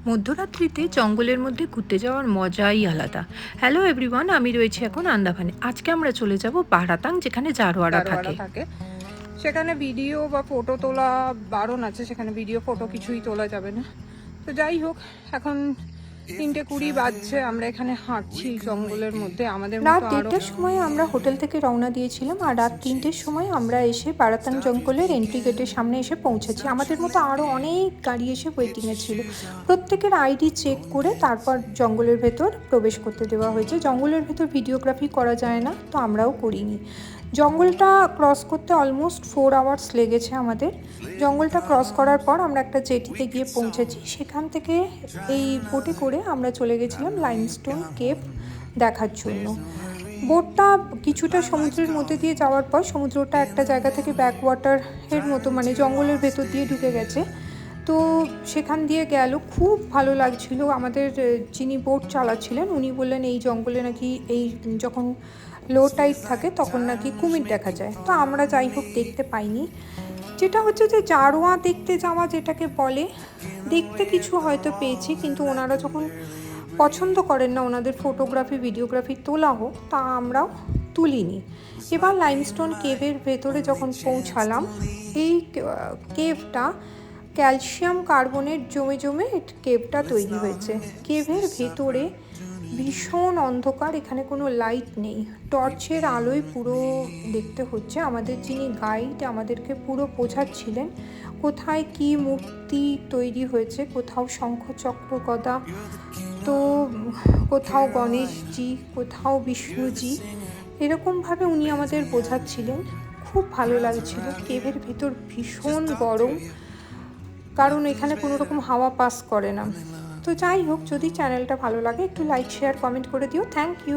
মধ্যরাত্রিতে জঙ্গলের মধ্যে ঘুরতে যাওয়ার মজাই আলাদা। হ্যালো এভরিওয়ান, আমি রয়েছি এখন আন্দামানে। আজকে আমরা চলে যাব বারাতাং, যেখানে জারোয়ারা থাকে। সেখানে ভিডিও বা ফটো তোলা বারণ আছে, সেখানে ভিডিও ফটো কিছুই তোলা যাবে না। তো যাই হোক, এখন 3:20 বাজছে, আমরা এখানে হাঁটছি জঙ্গলের মধ্যে। আমাদের রাত 1:30টার সময় আমরা হোটেল থেকে রওনা দিয়েছিলাম, আর রাত 3টের সময় আমরা এসে বারাতাং জঙ্গলের এন্ট্রি গেটের সামনে এসে পৌঁছেছি। আমাদের মতো আরও অনেক গাড়ি এসে ওয়েটিংয়ে ছিল। প্রত্যেকের আইডি চেক করে তারপর জঙ্গলের ভেতর প্রবেশ করতে দেওয়া হয়েছে। জঙ্গলের ভেতর ভিডিওগ্রাফি করা যায় না, তো আমরাও করিনি। জঙ্গলটা ক্রস করতে অলমোস্ট 4 আওয়ার্স লেগেছে আমাদের। জঙ্গলটা ক্রস করার পর আমরা একটা জেটিতে গিয়ে পৌঁছেছি। সেখান থেকে এই বোটে করে আমরা চলে গেছিলাম লাইমস্টোন কেভ দেখার জন্য। বোটটা কিছুটা সমুদ্রের মধ্যে দিয়ে যাওয়ার পর সমুদ্রটা একটা জায়গা থেকে ব্যাকওয়াটারের মতো, মানে জঙ্গলের ভেতর দিয়ে ঢুকে গেছে। তো সেখান দিয়ে গেল, খুব ভালো লাগছিল। আমাদের যিনি বোট চালাচ্ছিলেন উনি বললেন এই জঙ্গলে নাকি এই যখন লো টাইড থাকে তখন নাকি কুমির দেখা যায়। তো আমরা যাই হোক দেখতে পাইনি। যেটা হচ্ছে যে জারোয়া দেখতে যাওয়া যেটাকে বলে, দেখতে কিছু হয়তো পেয়েছি, কিন্তু ওনারা যখন পছন্দ করেন না ওনাদের ফটোগ্রাফি ভিডিওগ্রাফি তোলা হোক, তা আমরাও তুলিনি। এবার লাইমস্টোন কেভের ভেতরে যখন পৌঁছালাম, এই কেভটা ক্যালসিয়াম কার্বনেট জমে জমে কেভটা তৈরি হয়েছে। কেভের ভেতরে ভীষণ অন্ধকার, এখানে কোনো লাইট নেই, টর্চের আলোয় পুরো দেখতে হচ্ছে। আমাদের যিনি গাইড আমাদেরকে পুরো বোঝাচ্ছিলেন কোথায় কি মূর্তি তৈরি হয়েছে, কোথাও শঙ্খ চক্র গদা, তো কোথাও গণেশজি, কোথাও বিষ্ণুজি, এরকমভাবে উনি আমাদের বোঝাচ্ছিলেন। খুব ভালো লাগছিল। কেভের ভেতর ভীষণ গরম, কারণ এখানে কোনো রকম হাওয়া পাস করে না। তো যাই হোক, যদি চ্যানেলটা ভালো লাগে একটু লাইক শেয়ার কমেন্ট করে দিও। Thank you.